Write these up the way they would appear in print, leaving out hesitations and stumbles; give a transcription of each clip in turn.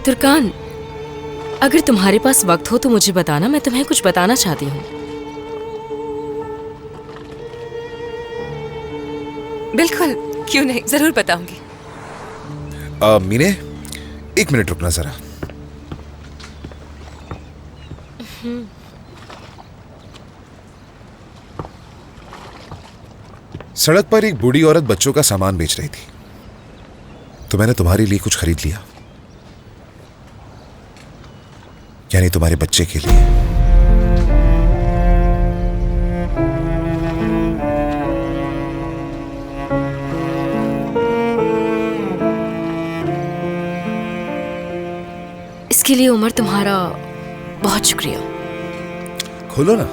तुर्कान, अगर तुम्हारे पास वक्त हो तो मुझे बताना, मैं तुम्हें कुछ बताना चाहती हूँ। बिल्कुल, क्यों नहीं, जरूर बताऊंगी। मीने, 1 मिनट रुकना जरा। सड़क पर एक बूढ़ी औरत बच्चों का सामान बेच रही थी, तो मैंने तुम्हारे लिए कुछ खरीद लिया, यानी तुम्हारे बच्चे के लिए। इसके लिए उमर तुम्हारा बहुत शुक्रिया। खोलो ना।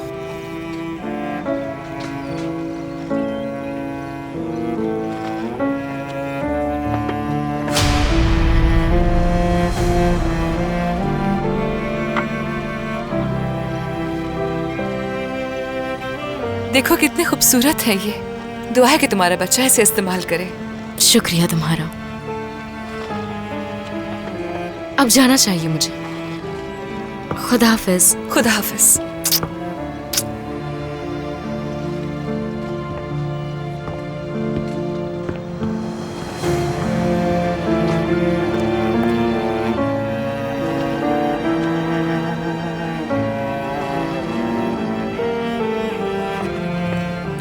देखो कितने खूबसूरत है ये। दुआ है कि तुम्हारा बच्चा इसे इस्तेमाल करे। शुक्रिया तुम्हारा। अब जाना चाहिए मुझे। खुदा हाफिज। खुदा हाफिज।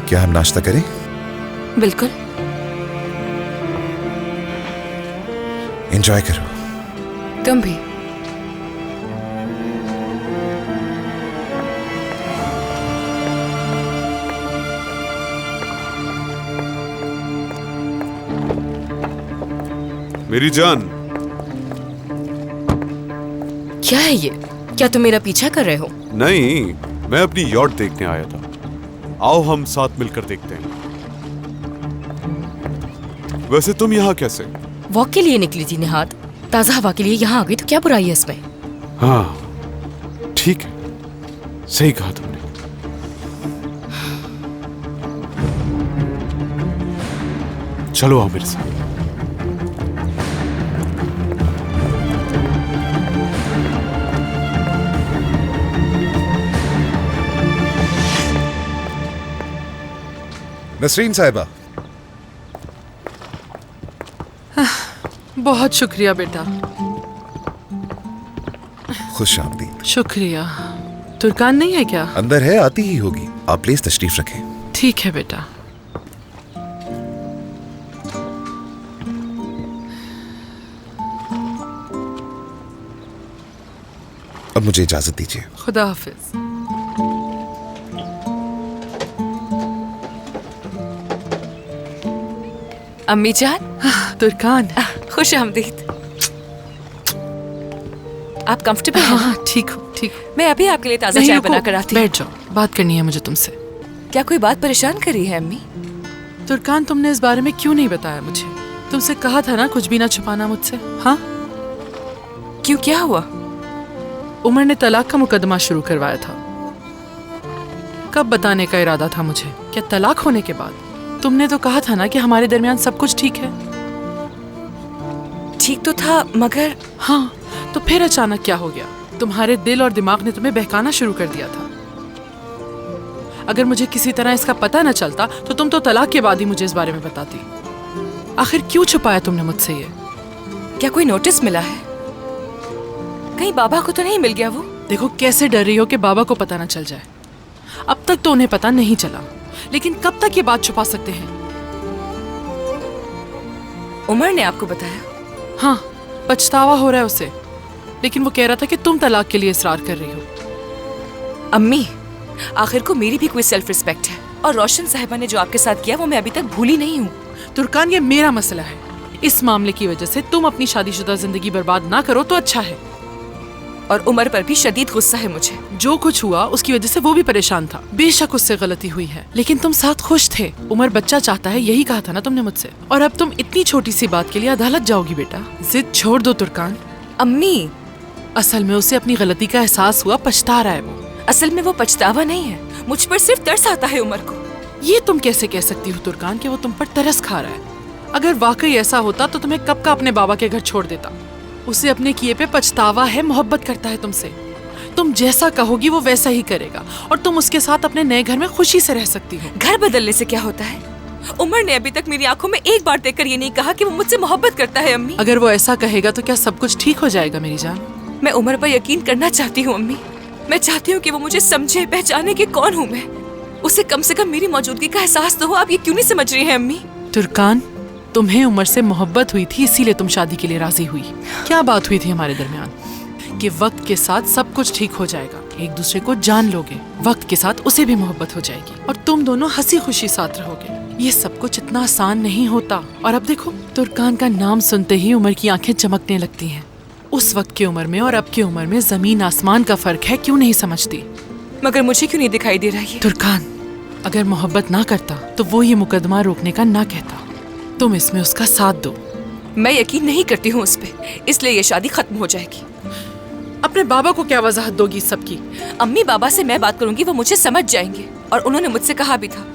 क्या हम नाश्ता करें? बिल्कुल। एंजॉय करो। तुम भी। मेरी जान। क्या है ये? क्या तुम मेरा पीछा कर रहे हो? नहीं, मैं अपनी यॉट देखने आया था। आओ हम साथ मिलकर देखते हैं। वैसे तुम यहाँ कैसे? वॉक के लिए निकली थी निहाद। ताजा हवा के लिए यहाँ आ गई तो क्या बुराई है इसमें? हाँ, ठीक है, सही कहा तुमने। चलो आओ मेरे साथ। नसरीन साहिबा। बहुत शुक्रिया बेटा। खुश आमदीद। शुक्रिया। तुर्कान नहीं है क्या? अंदर है, आती ही होगी। आप प्लीज तशरीफ रखें। ठीक है बेटा। अब मुझे इजाजत दीजिए। खुदा हाफिज। अम्मी जान। तुर्कान, खुश आमदीद। आप कंफर्टेबल हैं? हाँ ठीक हूँ, ठीक हूँ। मैं अभी आपके लिए ताजा नहीं, चाय रुको, बनाकर आती हूँ। बैठ जाओ, बात करनी है मुझे तुमसे। क्या कोई बात परेशान करी है अम्मी? तुर्कान, तुमने इस बारे में क्यों नहीं बताया मुझे? तुमसे कहा था ना कुछ भी ना छुपाना मुझसे। हाँ, क्यों, क्या हुआ? उमर ने तलाक का मुकदमा शुरू करवाया था। कब बताने का इरादा था मुझे? क्या तलाक होने के बाद? तुमने तो कहा था ना कि हमारे दरमियान सब कुछ ठीक है। ठीक तो था, मगर हाँ, तो फिर अचानक क्या हो गया? तुम्हारे दिल और दिमाग ने तुम्हें बहकाना शुरू कर दिया था। अगर मुझे किसी तरह इसका पता न चलता तो तुम तो तलाक के बाद ही मुझे इस बारे में बताती। आखिर क्यों छुपाया तुमने मुझसे ये? क्या कोई नोटिस मिला है? कहीं बाबा को तो नहीं मिल गया वो? देखो कैसे डर रही हो कि बाबा को पता न चल जाए। अब तक तो उन्हें पता नहीं चला, लेकिन कब तक ये बात छुपा सकते हैं? उमर ने आपको बताया? हाँ, पछतावा हो रहा है उसे, लेकिन वो कह रहा था कि तुम तलाक के लिए इसरार कर रही हो। अम्मी, आखिर को मेरी भी कोई सेल्फ रिस्पेक्ट है, और रोशन साहिबा ने जो आपके साथ किया वो मैं अभी तक भूली नहीं हूँ। तुर्कान, ये मेरा मसला है। इस मामले की वजह से तुम अपनी शादीशुदा जिंदगी बर्बाद ना करो तो अच्छा है। और उमर पर भी शदीद गुस्सा है मुझे। जो कुछ हुआ उसकी वजह से वो भी परेशान था। बेशक उससे गलती हुई है, लेकिन तुम साथ खुश थे। उमर बच्चा चाहता है, यही कहा था ना तुमने मुझसे। और अब तुम इतनी छोटी सी बात के लिए अदालत जाओगी बेटा। जिद छोड़ दो तुर्कान। अम्मी, असल में उसे अपनी गलती का एहसास हुआ, पछता रहा है वो। असल में वो पछतावा नहीं है, मुझ पर सिर्फ तरस आता है उमर को। ये तुम कैसे कह सकती हो तुर्कान कि वो तुम पर तरस खा रहा है? अगर वाकई ऐसा होता तो तुम्हें कब का अपने बाबा के घर छोड़ देता। उसे अपने किए पे पछतावा है, मोहब्बत करता है तुमसे। तुम जैसा कहोगी वो वैसा ही करेगा और तुम उसके साथ अपने नए घर में खुशी से रह सकती हो। घर बदलने से क्या होता है? उमर ने अभी तक मेरी आंखों में एक बार देखकर ये नहीं कहा कि वो मुझसे मोहब्बत करता है अम्मी। अगर वो ऐसा कहेगा तो क्या सब कुछ ठीक हो जाएगा मेरी जान? मैं उमर पर यकीन करना चाहती हूँ अम्मी। मैं चाहती हूँ कि वो मुझे समझे, पहचाने कि कौन हूँ मैं। उसे कम से कम मेरी मौजूदगी का एहसास तो हो। आप ये क्यों नहीं समझ रही हैं अम्मी? तुर्कान, तुम्हें उमर से मोहब्बत हुई थी इसीलिए तुम शादी के लिए राजी हुई। क्या बात हुई थी हमारे दरमियान कि वक्त के साथ सब कुछ ठीक हो जाएगा, एक दूसरे को जान लोगे, वक्त के साथ उसे भी मोहब्बत हो जाएगी और तुम दोनों हंसी खुशी साथ रहोगे। ये सब कुछ इतना आसान नहीं होता। और अब देखो, तुर्कान का नाम सुनते ही उमर की आंखें चमकने लगती हैं। उस वक्त की उम्र में और अब की उम्र में जमीन आसमान का फर्क है, क्यों नहीं समझती? मगर मुझे क्यों नहीं दिखाई दे रहा है? तुर्कान, अगर मोहब्बत ना करता तो वो ये मुकदमा रोकने का ना कहता। तुम इसमें उसका साथ दो। मैं यकीन नहीं करती हूँ उस पे, इसलिए ये शादी खत्म हो जाएगी। अपने बाबा को क्या वजाहत दोगी इस सब की? अम्मी, बाबा से मैं बात करूंगी, वो मुझे समझ जाएंगे। और उन्होंने मुझसे कहा भी था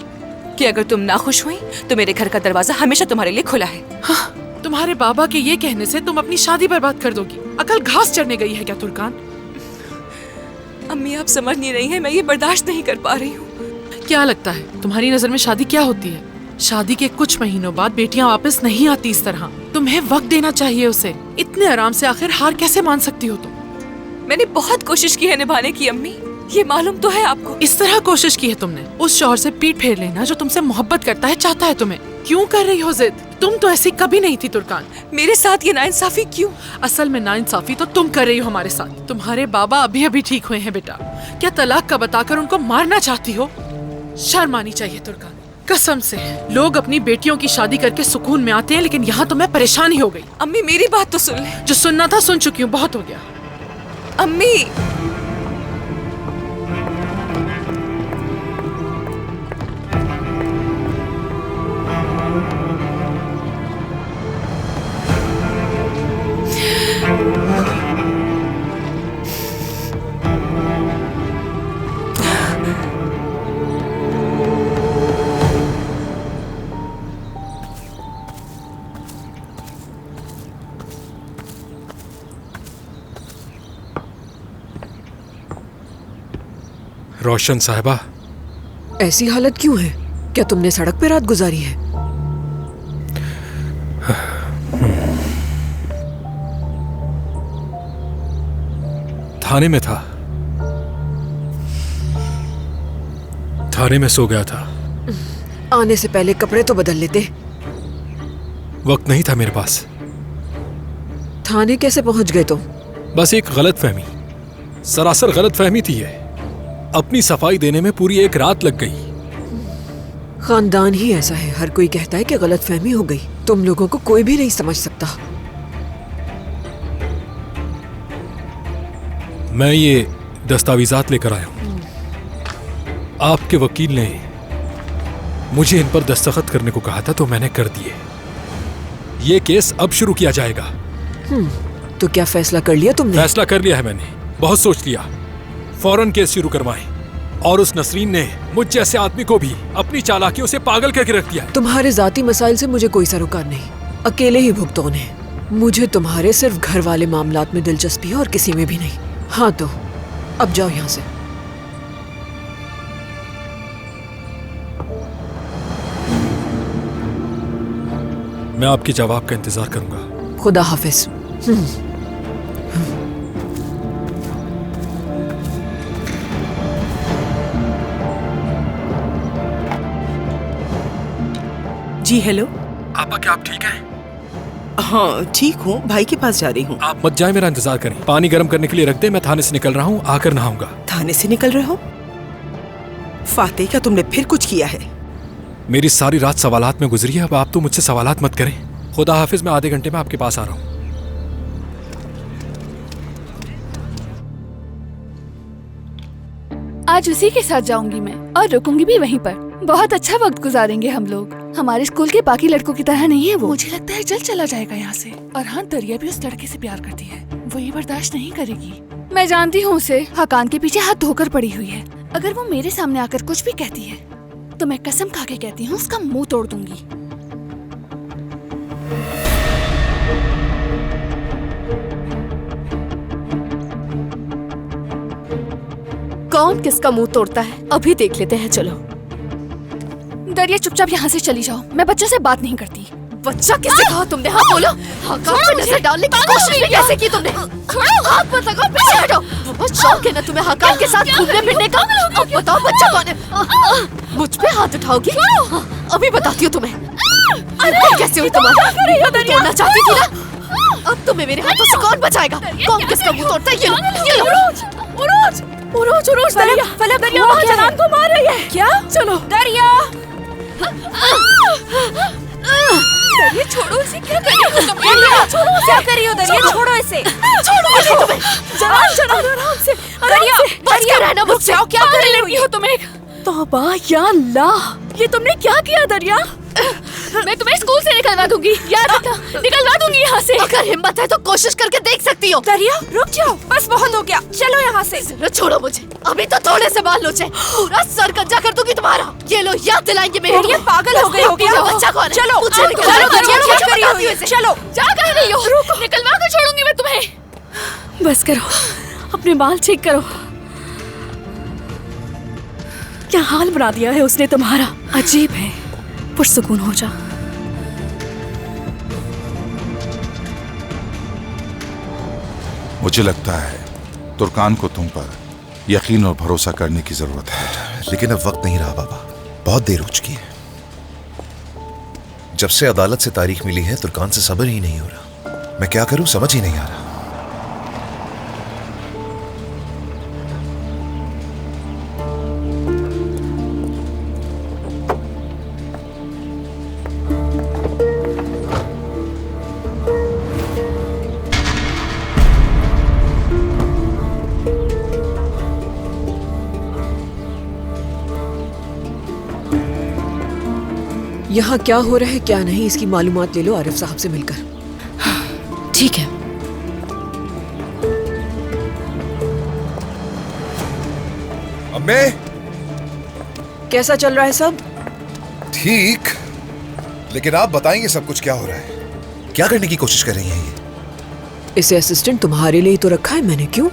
कि अगर तुम नाखुश हुई तो मेरे घर का दरवाजा हमेशा तुम्हारे लिए खुला है। हाँ, तुम्हारे बाबा के ये कहने से तुम अपनी शादी बर्बाद कर दोगी। अकल घास चढ़ने गई है क्या तुर्कान? अम्मी, आप समझ नहीं रही हैं, मैं ये बर्दाश्त नहीं कर पा रही हूँ। क्या लगता है तुम्हारी नजर में शादी क्या होती है? शादी के कुछ महीनों बाद बेटियां वापस नहीं आती इस तरह। तुम्हें वक्त देना चाहिए उसे। इतने आराम से आखिर हार कैसे मान सकती हो तुम? मैंने बहुत कोशिश की है निभाने की अम्मी, ये मालूम तो है आपको। इस तरह कोशिश की है तुमने उस शौहर से पीठ फेर लेना जो तुमसे मोहब्बत करता है, चाहता है तुम्हें। क्यों कर रही हो जिद? तुम तो ऐसी कभी नहीं थी तुर्कान। मेरे साथ ये नाइंसाफी क्यों? असल में नाइंसाफी तो तुम कर रही हो हमारे साथ। तुम्हारे बाबा अभी अभी ठीक हुए हैं बेटा, क्या तलाक का बताकर उनको मारना चाहती हो? शर्म आनी चाहिए तुर्कान, कसम से। लोग अपनी बेटियों की शादी करके सुकून में आते हैं, लेकिन यहाँ तो मैं परेशान ही हो गई। अम्मी, मेरी बात तो सुन ले। जो सुनना था सुन चुकी हूँ, बहुत हो गया। अम्मी, रोशन साहिबा, ऐसी हालत क्यों है? क्या तुमने सड़क पे रात गुजारी है? थाने में था। थाने में सो गया था। आने से पहले कपड़े तो बदल लेते। वक्त नहीं था मेरे पास। थाने कैसे पहुंच गए तुम? बस एक गलतफहमी, सरासर गलतफहमी थी ये। अपनी सफाई देने में पूरी एक रात लग गई। खानदान ही ऐसा है, हर कोई कहता है कि गलतफहमी हो गई। तुम लोगों को कोई भी नहीं समझ सकता। मैं ये दस्तावेजात लेकर आया हूं। आपके वकील ने मुझे इन पर दस्तखत करने को कहा था, तो मैंने कर दिए। ये केस अब शुरू किया जाएगा। तो क्या फैसला कर लिया तुमने? फैसला कर लिया है मैंने, बहुत सोच लिया। फौरन केस शुरू करवाएं। और उस नसरीन ने मुझ जैसे आदमी को भी अपनी चालाकियों से पागल करके रख दिया है। तुम्हारे जाती मसाइल से मुझे कोई सरोकार नहीं, अकेले ही भुगतौन है। मुझे तुम्हारे सिर्फ घर वाले मामलात में दिलचस्पी है और किसी में भी नहीं। हाँ तो अब जाओ यहाँ से। मैं आपके जवाब का इंतजार करूंगा। खुदा हाफिज। जी हेलो। आपा, क्या आप ठीक हैं? हाँ ठीक हूँ, भाई के पास जा रही हूँ। आप मत जाए, मेरा इंतजार करें। पानी गर्म करने के लिए रख दे, मैं थाने से निकल रहा हूँ, आकर नहाऊंगा। थाने से निकल रहे हो? फातेह, क्या तुमने फिर कुछ किया है? मेरी सारी रात सवालात में गुजरी है, अब आप तो मुझसे सवालात मत करें। खुदा हाफिज, मैं आधे घंटे में आपके पास आ रहा हूँ। आज उसी के साथ जाऊंगी मैं और रुकूंगी भी वहीं पर। बहुत अच्छा वक्त गुजारेंगे हम लोग। हमारे स्कूल के बाकी लड़कों की तरह नहीं है वो। मुझे लगता है जल्द चला जाएगा यहाँ से। और हाँ, दरिया भी उस लड़के से प्यार करती है, वो ये बर्दाश्त नहीं करेगी। मैं जानती हूँ उसे, हकान के पीछे हाथ धोकर पड़ी हुई है। अगर वो मेरे सामने आकर कुछ भी कहती है तो मैं कसम खा के कहती हूँ उसका मुंह तोड़ दूंगी। कौन किसका मुंह तोड़ता है अभी देख लेते हैं। चलो दरिया, चुपचाप यहाँ से चली जाओ। मैं बच्चों से बात नहीं करती। बच्चा किसे कहा तुमने? हाँ बोलो। हाँ, काम पे नजर डालने की कोशिश भी कैसे की तुमने? हाथ मत लगाओ, पीछे हटो। बहुत शौक है ना तुम्हें हकाम के साथ घूमने फिरने का। अब बताओ बच्चा कौन है? मुझ पे हाथ उठाओगी? अभी बताती हूँ तुम्हें। कैसे हुई तुम्हारी? तोड़ना चाहती थी ना? अब तुम्हें मेरे हाथों से कौन बचाएगा? कौन किसका मुंह तोड़ता है? ये लो। उरोज, दरिया, दरिया जनान को मार रही है। क्या? चलो दरिया। दरिया छोड़ो इसे। क्या कर रही हो तुम? दरिया छोड़ो इसे। क्या कर रही हो दरिया? छोड़ो इसे। छोड़ो तुम्हें। जनान आराम से। दरिया बच के रहना मुझसे। क्या कर रही हो तुम? तौबा या अल्लाह, ये तुमने क्या किया दरिया? मैं तुम्हें स्कूल से निकलवा दूंगी। याद रखना, निकलवा दूंगी यहाँ से। अगर हिम्मत है तो कोशिश करके देख सकती हो। दरिया रुक जाओ, बस बहुत हो गया। चलो यहाँ से। छोड़ो मुझे, अभी तो थोड़े से बाल लोचे, पूरा सर कच्चा कर दूंगी तुम्हारा। ये लो, याद दिलाएंगे मेरे। ये पागल हो गई हो क्या? बच्चा कौन है? चलो चलो, जा कर रही हो? निकलवा कर छोड़ूंगी मैं तुम्हें। बस करो, अपने बाल ठीक करो। क्या हाल बना दिया है उसने तुम्हारा। अजीब है। पुरसुकून हो जा। मुझे लगता है तुर्कान को तुम पर यकीन और भरोसा करने की जरूरत है। लेकिन अब वक्त नहीं रहा बाबा, बहुत देर हो चुकी है। जब से अदालत से तारीख मिली है तुर्कान से सब्र ही नहीं हो रहा। मैं क्या करूं समझ ही नहीं आ रहा। यहाँ क्या हो रहा है क्या नहीं, इसकी मालूमात ले लो आरिफ साहब से मिलकर। ठीक है। अम्मे, कैसा चल रहा है सब? ठीक, लेकिन आप बताएंगे सब कुछ क्या हो रहा है? क्या करने की कोशिश कर रही हैं ये? इसे असिस्टेंट तुम्हारे लिए तो रखा है मैंने। क्यों?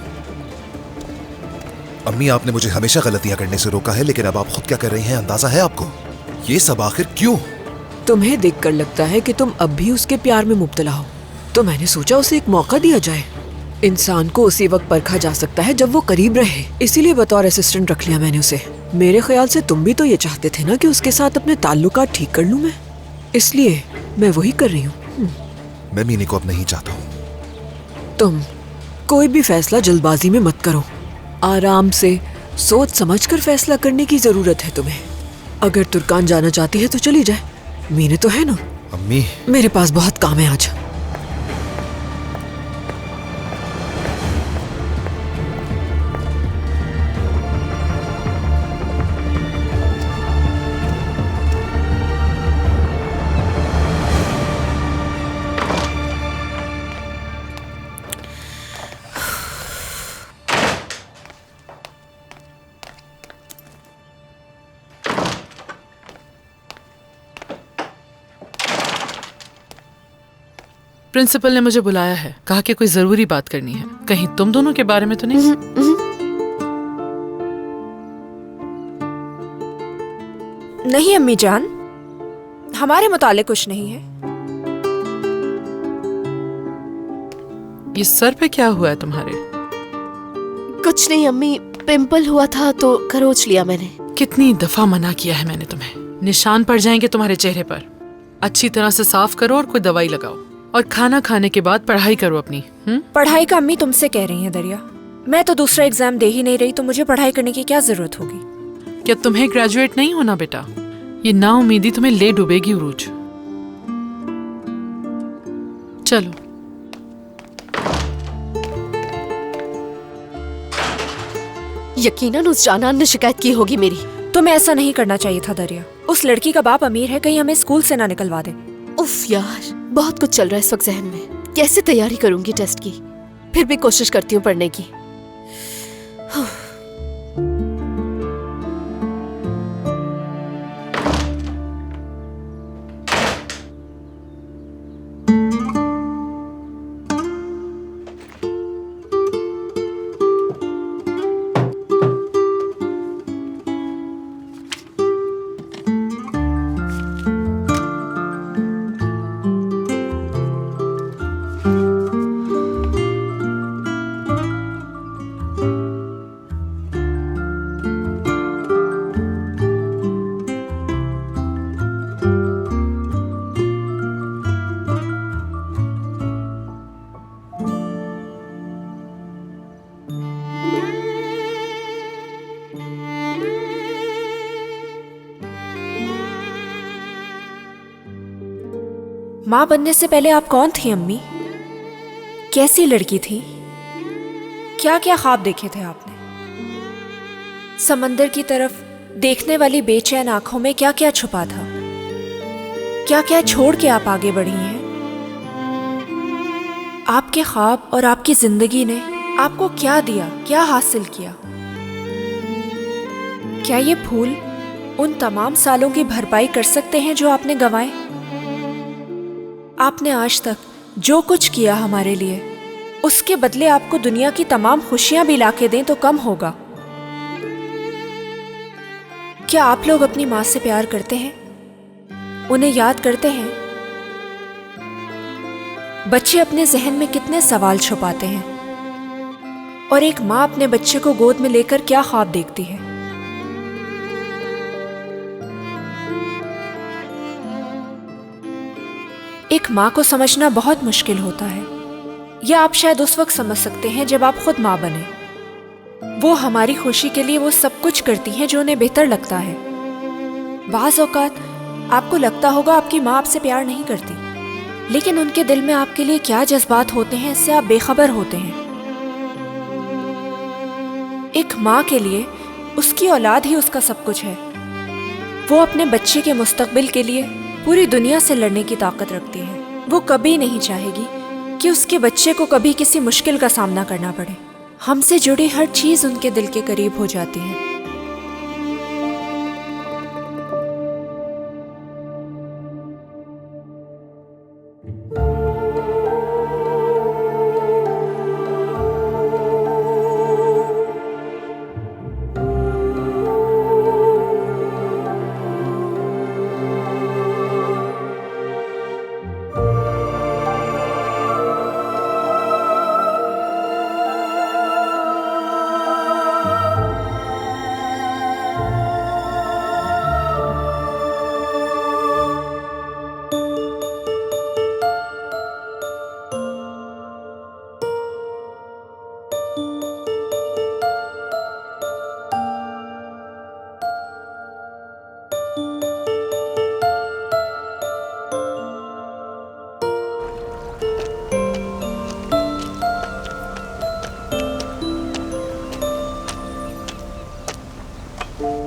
अम्मी, आपने मुझे हमेशा गलतियां करने से रोका है, लेकिन अब आप खुद क्या कर रही हैं अंदाजा है आपको? ये सब आखिर क्यों? तुम्हें देखकर लगता है कि तुम अब भी उसके प्यार में मुब्तला हो, तो मैंने सोचा उसे एक मौका दिया जाए। इंसान को उसी वक्त परखा जा सकता है जब वो करीब रहे, इसीलिए बतौर असिस्टेंट रख लिया मैंने उसे। मेरे ख्याल से तुम भी तो ये चाहते थे ना कि उसके साथ अपने ताल्लुकात ठीक कर लूं मैं, इसलिए मैं वही कर रही हूँ। मैं मीनी को अब नहीं चाहता हूँ। तुम कोई भी फैसला जल्दबाजी में मत करो, आराम से सोच समझकर फैसला करने की जरूरत है तुम्हें। अगर तुर्कान जाना चाहती है तो चली जाए, मीने तो है ना। अम्मी, मेरे पास बहुत काम है आज। प्रिंसिपल ने मुझे बुलाया है, कहा कि कोई जरूरी बात करनी है। कहीं तुम दोनों के बारे में तो नहीं? नहीं अम्मी जान, हमारे मुतालिक कुछ नहीं है। ये सर पे क्या हुआ है तुम्हारे? कुछ नहीं अम्मी, पिंपल हुआ था तो खरोच लिया मैंने। कितनी दफा मना किया है मैंने तुम्हें, निशान पड़ जाएंगे तुम्हारे चेहरे पर। अच्छी तरह से साफ करो और कोई दवाई लगाओ, और खाना खाने के बाद पढ़ाई करो अपनी। पढ़ाई का अम्मी तुमसे कह रही हैं दरिया। मैं तो दूसरा एग्जाम दे ही नहीं रही, तो मुझे पढ़ाई करने की क्या जरूरत होगी? क्या तुम्हें ग्रेजुएट नहीं होना बेटा? ये नाउमीदी तुम्हें ले डूबेगी उरूज। चलो। यकीनन उस जानान ने शिकायत की होगी मेरी। तुम्हें ऐसा नहीं करना चाहिए था दरिया। उस लड़की का बाप अमीर है, कहीं हमें स्कूल से ना निकलवा दे। उफ यार, बहुत कुछ चल रहा है इस वक्त जहन में। कैसे तैयारी करूंगी टेस्ट की? फिर भी कोशिश करती हूँ पढ़ने की। माँ बनने से पहले आप कौन थी अम्मी? कैसी लड़की थी? क्या क्या ख्वाब देखे थे आपने? समंदर की तरफ देखने वाली बेचैन आंखों में क्या क्या छुपा था? क्या क्या छोड़ के आप आगे बढ़ी हैं? आपके ख्वाब और आपकी जिंदगी ने आपको क्या दिया, क्या हासिल किया? क्या ये फूल उन तमाम सालों की भरपाई कर सकते हैं जो आपने गंवाए? आपने आज तक जो कुछ किया हमारे लिए, उसके बदले आपको दुनिया की तमाम खुशियां भी लाके दें तो कम होगा। क्या आप लोग अपनी माँ से प्यार करते हैं? उन्हें याद करते हैं? बच्चे अपने जहन में कितने सवाल छुपाते हैं, और एक माँ अपने बच्चे को गोद में लेकर क्या ख्वाब देखती है? एक माँ को समझना बहुत मुश्किल होता है, या आप शायद उस वक्त समझ सकते हैं जब आप खुद माँ बने। वो हमारी खुशी के लिए वो सब कुछ करती हैं जो उन्हें बेहतर लगता है। बाज़ औक़ात आपको लगता होगा आपकी माँ आपसे प्यार नहीं करती, लेकिन उनके दिल में आपके लिए क्या जज्बात होते हैं इससे आप बेखबर होते हैं। एक माँ के लिए उसकी औलाद ही उसका सब कुछ है। वो अपने बच्चे के मुस्तकबिल के लिए पूरी दुनिया से लड़ने की ताकत रखती है। वो कभी नहीं चाहेगी कि उसके बच्चे को कभी किसी मुश्किल का सामना करना पड़े। हमसे जुड़ी हर चीज़ उनके दिल के करीब हो जाती है।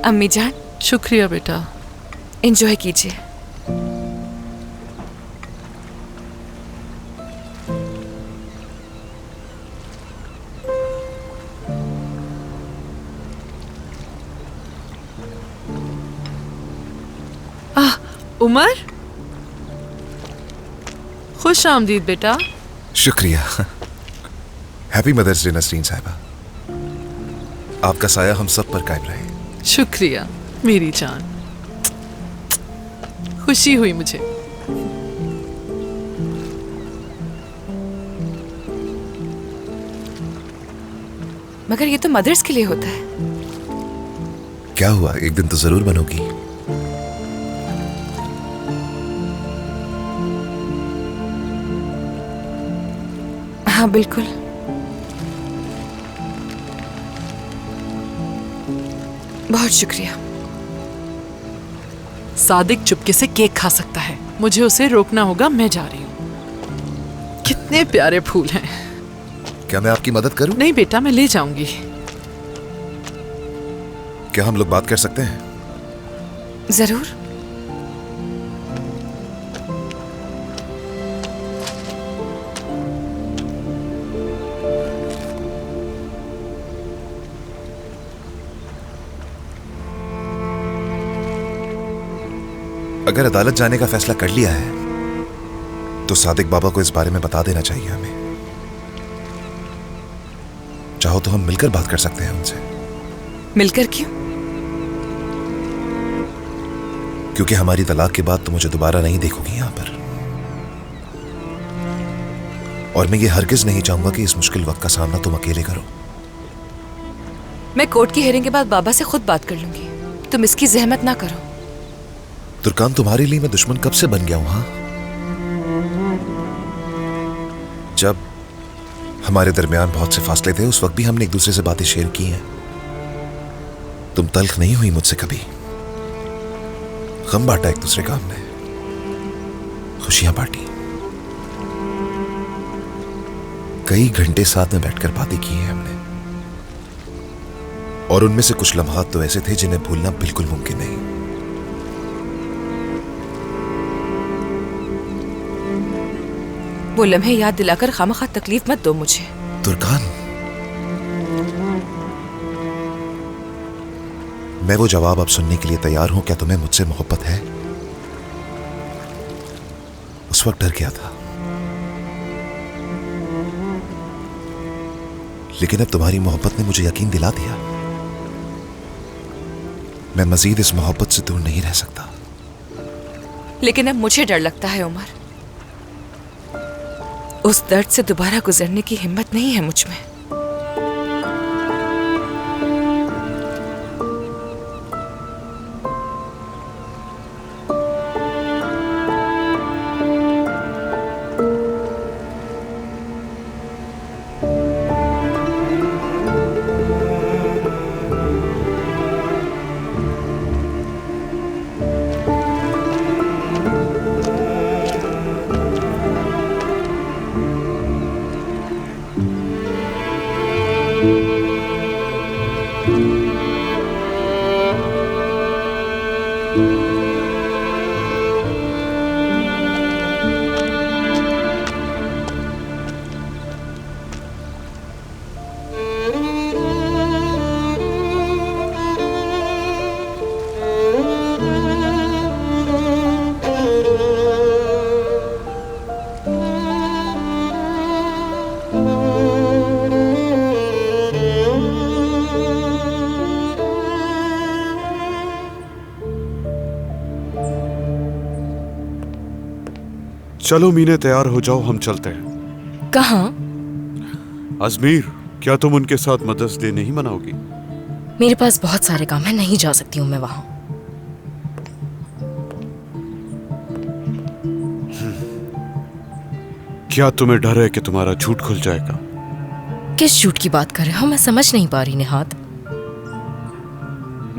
अम्मी जान, शुक्रिया बेटा। एंजॉय कीजिए। उमर, खुश आमदीद बेटा। शुक्रिया। हैप्पी मदर्स डे नसरीन साहिबा। आपका साया हम सब पर कायम रहे। शुक्रिया मेरी जान, खुशी हुई मुझे। मगर ये तो मदर्स के लिए होता है। क्या हुआ, एक दिन तो जरूर बनोगी। हाँ बिल्कुल। बहुत शुक्रिया। सादिक चुपके से केक खा सकता है, मुझे उसे रोकना होगा। मैं जा रही हूँ। कितने प्यारे फूल हैं। क्या मैं आपकी मदद करूं? नहीं बेटा, मैं ले जाऊंगी। क्या हम लोग बात कर सकते हैं? जरूर। अगर अदालत जाने का फैसला कर लिया है तो सादिक बाबा को इस बारे में बता देना चाहिए हमें। चाहो तो हम मिलकर बात कर सकते हैं उनसे। मिलकर क्यों? क्योंकि हमारी तलाक के बाद तो मुझे दोबारा नहीं देखोगी यहां पर, और मैं ये हरगिज नहीं चाहूंगा कि इस मुश्किल वक्त का सामना तुम अकेले करो। मैं कोर्ट की हेयरिंग के बाद बाबा से खुद बात कर लूंगी, तुम इसकी जहमत ना करो। तुर्कान, तुम्हारे लिए मैं दुश्मन कब से बन गया हूं? हाँ, जब हमारे दरमियान बहुत से फासले थे उस वक्त भी हमने एक दूसरे से बातें शेयर की हैं। तुम तल्ख नहीं हुई मुझसे कभी। गम बांटा एक दूसरे का हमने, खुशियां बांटी। कई घंटे साथ में बैठकर बातें की हैं हमने, और उनमें से कुछ लम्हात तो ऐसे थे जिन्हें भूलना बिल्कुल मुमकिन नहीं। वो लम्हे याद दिलाकर खामखा तकलीफ मत दो मुझे। तुर्कान, मैं वो जवाब अब सुनने के लिए तैयार हूं। क्या तुम्हें मुझसे मोहब्बत है? उस वक्त डर गया था, लेकिन अब तुम्हारी मोहब्बत ने मुझे यकीन दिला दिया। मैं मजीद इस मोहब्बत से दूर नहीं रह सकता। लेकिन अब मुझे डर लगता है उमर, उस दर्द से दोबारा गुजरने की हिम्मत नहीं है मुझ में। चलो मीने, तैयार हो जाओ, हम चलते हैं। कहाँ? अजमीर, क्या तुम उनके साथ मदर्स डे नहीं मनाओगी? मेरे पास बहुत सारे काम है, नहीं जा सकती हूँ मैं वहां। क्या तुम्हें डर है कि तुम्हारा झूठ खुल जाएगा? किस झूठ की बात कर रहे हो? मैं समझ नहीं पा रही निहाद।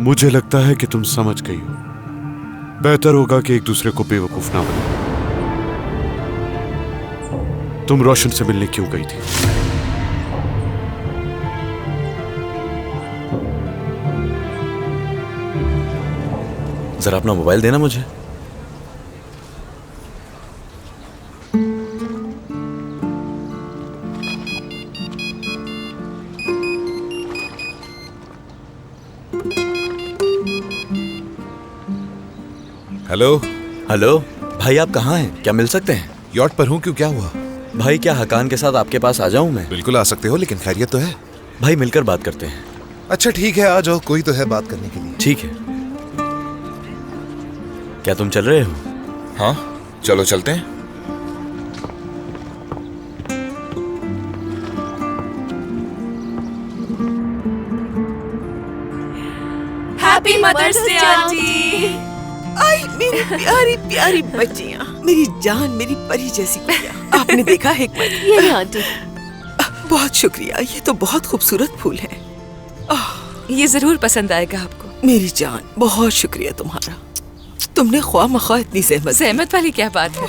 मुझे लगता है कि तुम समझ गई हो। बेहतर होगा कि एक दूसरे को बेवकूफ ना बने। तुम रोशन से मिलने क्यों गई थी? जरा अपना मोबाइल देना मुझे। हेलो। हेलो भाई, आप कहाँ हैं? क्या मिल सकते हैं? यॉट पर हूँ। क्यों, क्या हुआ? भाई, क्या हकान के साथ आपके पास आ जाऊं मैं? बिल्कुल आ सकते हो, लेकिन खैरियत तो है? भाई, मिलकर बात करते हैं। अच्छा ठीक है, आ जाओ, कोई तो है बात करने के लिए। ठीक है। क्या तुम चल रहे हो? हाँ, चलो चलते हैं। Happy mother's day aunty. आई मेरी प्यारी प्यारी बच्चियाँ, मेरी जान, मेरी परी जैसी गुड़िया। आपने देखा हिकमत? ये आंटी। बहुत शुक्रिया, ये तो बहुत खूबसूरत फूल है। ये जरूर पसंद आएगा आपको। मेरी जान, बहुत शुक्रिया तुम्हारा। तुमने ख्वाह मख्वाह इतनी सहमत वाली क्या बात है?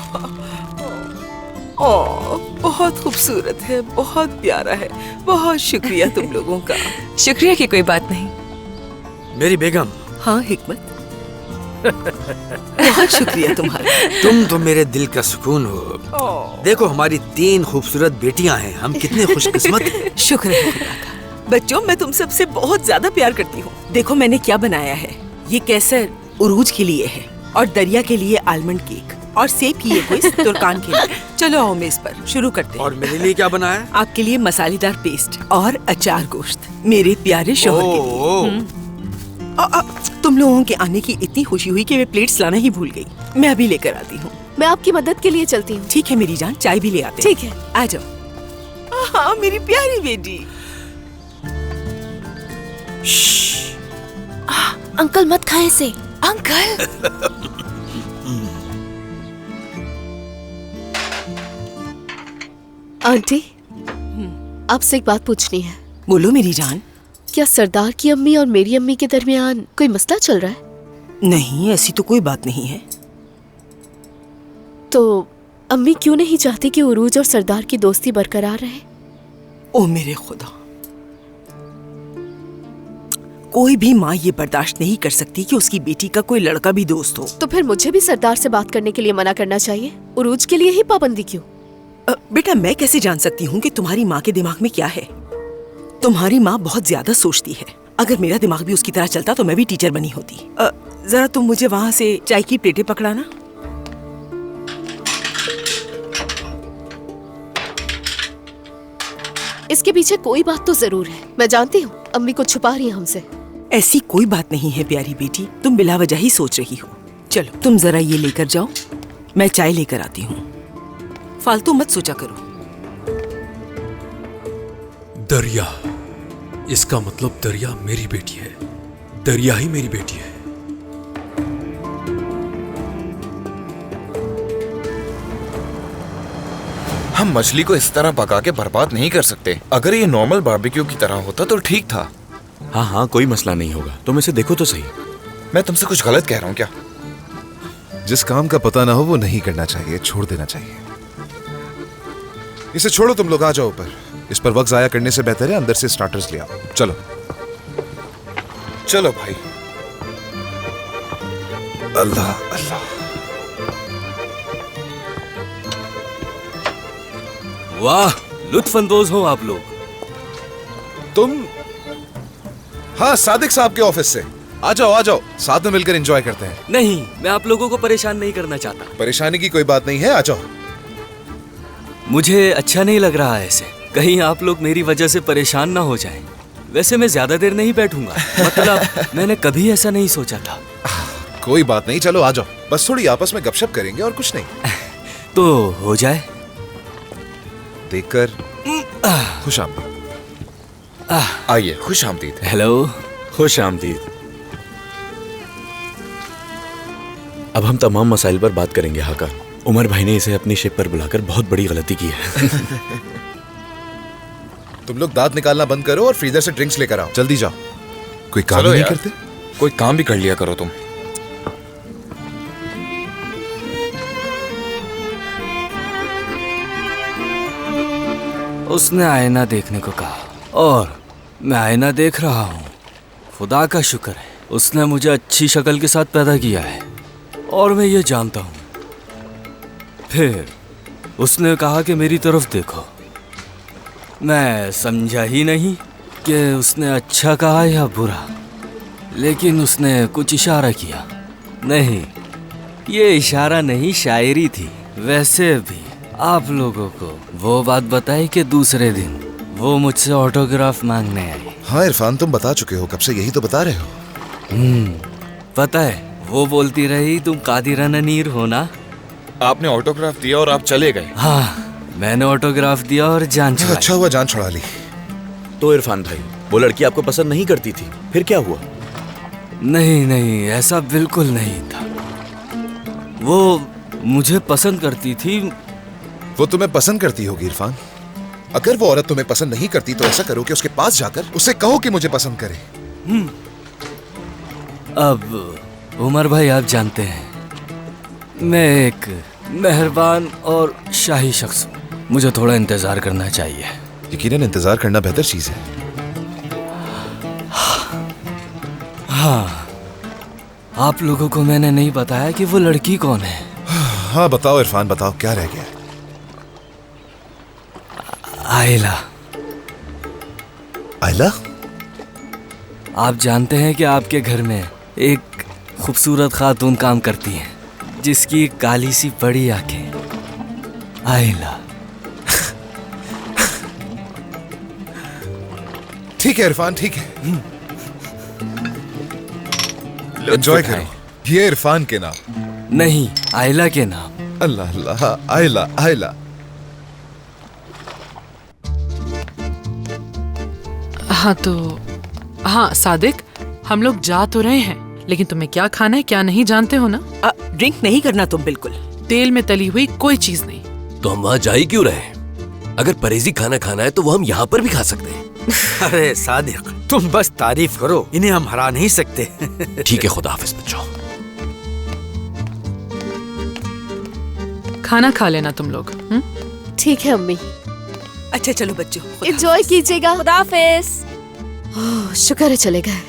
बहुत खूबसूरत है, बहुत प्यारा है। बहुत शुक्रिया तुम लोगों का। शुक्रिया की कोई बात नहीं। मेरी बेगम। हाँ हिकमत, बहुत शुक्रिया तुम्हारा। तुम तो मेरे दिल का सुकून हो। देखो, हमारी 3 खूबसूरत बेटियां हैं, हम कितने खुशकिस्मत हैं। शुक्र है खुदा का। बच्चों, मैं तुम सबसे बहुत ज्यादा प्यार करती हूँ। देखो मैंने क्या बनाया है। ये केसर उरूज के लिए है, और दरिया के लिए आलमंड केक, और सेब की ये कोई तुर्कान के लिए। चलो आओ मेज पर शुरू करते हैं। और मेरे लिए क्या बनाया? आपके लिए मसालेदार पेस्ट और अचार गोश्त, मेरे प्यारे शौहर के लिए। तुम लोगों के आने की इतनी खुशी हुई कि मैं प्लेट्स लाना ही भूल गई। मैं अभी लेकर आती हूँ। मैं आपकी मदद के लिए चलती हूँ। ठीक है मेरी जान, चाय भी ले आते हैं। ठीक है, आ जाओ। हाँ मेरी प्यारी बेटी। अंकल मत खाए इसे। अंकल। आंटी, आपसे एक बात पूछनी है। बोलो मेरी जान। क्या सरदार की अम्मी और मेरी अम्मी के दरमियान कोई मसला चल रहा है? नहीं, ऐसी तो कोई बात नहीं है। तो अम्मी क्यों नहीं चाहती कि उरूज और सरदार की दोस्ती बरकरार रहे? ओ मेरे खुदा, कोई भी माँ ये बर्दाश्त नहीं कर सकती कि उसकी बेटी का कोई लड़का भी दोस्त हो। तो फिर मुझे भी सरदार से बात करने के लिए मना करना चाहिए। उरूज के लिए ही पाबंदी क्यों? बेटा, मैं कैसे जान सकती हूँ कि तुम्हारी माँ के दिमाग में क्या है? तुम्हारी माँ बहुत ज्यादा सोचती है। अगर मेरा दिमाग भी उसकी तरह चलता तो मैं भी टीचर बनी होती। जरा तुम मुझे वहाँ से चाय की प्लेटें पकड़ाना। इसके पीछे कोई बात तो जरूर है। मैं जानती हूँ अम्मी को छुपा रही है हमसे। ऐसी कोई बात नहीं है प्यारी बेटी, तुम बिला वजह ही सोच रही हो। चलो तुम जरा ये लेकर जाओ, मैं चाय लेकर आती हूँ। फालतू मत सोचा करो। दरिया, इसका मतलब दरिया मेरी बेटी है। दरिया ही मेरी बेटी है। हम मछली को इस तरह पका के बर्बाद नहीं कर सकते। अगर ये नॉर्मल बारबेक्यू की तरह होता तो ठीक था। हाँ हाँ, कोई मसला नहीं होगा। तुम इसे देखो तो सही। मैं तुमसे कुछ गलत कह रहा हूँ क्या? जिस काम का पता ना हो वो नहीं करना चाहिए, छोड़ देना चाहिए। इसे छोड़ो, तुम लोग आ जाओ ऊपर। इस पर वक्त जाया करने से बेहतर है अंदर से स्टार्टर्स ले आओ। चलो चलो भाई। अल्लाह अल्लाह। वाह, लुत्फअंदोज हो आप लोग। तुम? हाँ, सादिक साहब के ऑफिस से। आ जाओ, साथ में मिलकर एंजॉय करते हैं। नहीं, मैं आप लोगों को परेशान नहीं करना चाहता। परेशानी की कोई बात नहीं है, आ जाओ। मुझे अच्छा नहीं लग रहा है ऐसे। कहीं आप लोग मेरी वजह से परेशान ना हो जाएं। वैसे मैं ज्यादा देर नहीं बैठूंगा। मतलब मैंने कभी ऐसा नहीं सोचा था। कोई बात नहीं, चलो आ जाओ। बस थोड़ी आपस में गपशप करेंगे और कुछ नहीं। तो हो जाए। देखकर खुश आमदीद। आइए, खुश आमदीद। हेलो, खुश आमदीद। अब हम तमाम मसाइल पर बात करेंगे। हाका, उमर भाई ने इसे अपनी शिप पर बुलाकर बहुत बड़ी गलती की है। तुम लोग दांत निकालना बंद करो और फ्रीजर से ड्रिंक्स लेकर आओ। जल्दी जाओ। कोई काम नहीं करते? कोई काम भी कर लिया करो तुम। उसने आईना देखने को कहा और मैं आईना देख रहा हूँ। खुदा का शुक्र है, उसने मुझे अच्छी शक्ल के साथ पैदा किया है और मैं ये जानता हूँ। फिर उसने कहा कि मेरी तरफ देखो। मैं समझा ही नहीं कि उसने अच्छा कहा या बुरा, लेकिन उसने कुछ इशारा किया। नहीं, ये इशारा नहीं, शायरी थी। वैसे भी आप लोगों को वो बात बताई कि दूसरे दिन वो मुझसे ऑटोग्राफ मांगने आई। हाँ इरफान, तुम बता चुके हो, कब से यही तो बता रहे हो। पता है, वो बोलती रही तुम कादिराना नीर हो ना। आपने ऑटोग्राफ दिया और आप चले गए। हाँ, मैंने ऑटोग्राफ दिया और जान छुड़ाई। अच्छा हुआ जान छुड़ा ली। तो इरफान भाई, वो लड़की आपको पसंद नहीं करती थी, फिर क्या हुआ? नहीं, ऐसा बिल्कुल नहीं था। वो मुझे पसंद करती थी। वो तुम्हें पसंद करती होगी इरफान। अगर वो औरत तुम्हें पसंद नहीं करती तो ऐसा करो कि उसके पास जाकर उसे कहो कि मुझे पसंद करे। अब उमर भाई, आप जानते हैं मैं एक मेहरबान और शाही शख्स हूँ। मुझे थोड़ा इंतजार करना चाहिए। यकीनन इंतजार करना बेहतर चीज है। हाँ, आप लोगों को मैंने नहीं बताया कि वो लड़की कौन है। हाँ बताओ इरफान, बताओ क्या रह गया? आयला। आयला? आप जानते हैं कि आपके घर में एक खूबसूरत खातून काम करती है जिसकी काली सी बड़ी आंखें। आयला। ठीक है इरफान, ठीक है। एंजॉय करो। ये इरफान के नाम नहीं, आयला के नाम। अल्लाह अल्लाह, आयला आयला। हाँ तो हाँ सादिक, हम लोग जा तो रहे हैं, लेकिन तुम्हें क्या खाना है क्या नहीं जानते हो ना? ड्रिंक नहीं करना तुम बिल्कुल। तेल में तली हुई कोई चीज नहीं। तो हम वहाँ जा ही क्यों रहे? अगर परहेजी खाना खाना है तो वो हम यहाँ पर भी खा सकते हैं। अरे सादिक, तुम बस तारीफ करो, इन्हें हम हरा नहीं सकते। ठीक है, खुदा हाफिज बच्चों। खाना खा लेना तुम लोग। ठीक है अम्मी। अच्छा चलो बच्चों, एंजॉय कीजिएगा। खुदाफिज। शुक्र है चले गए।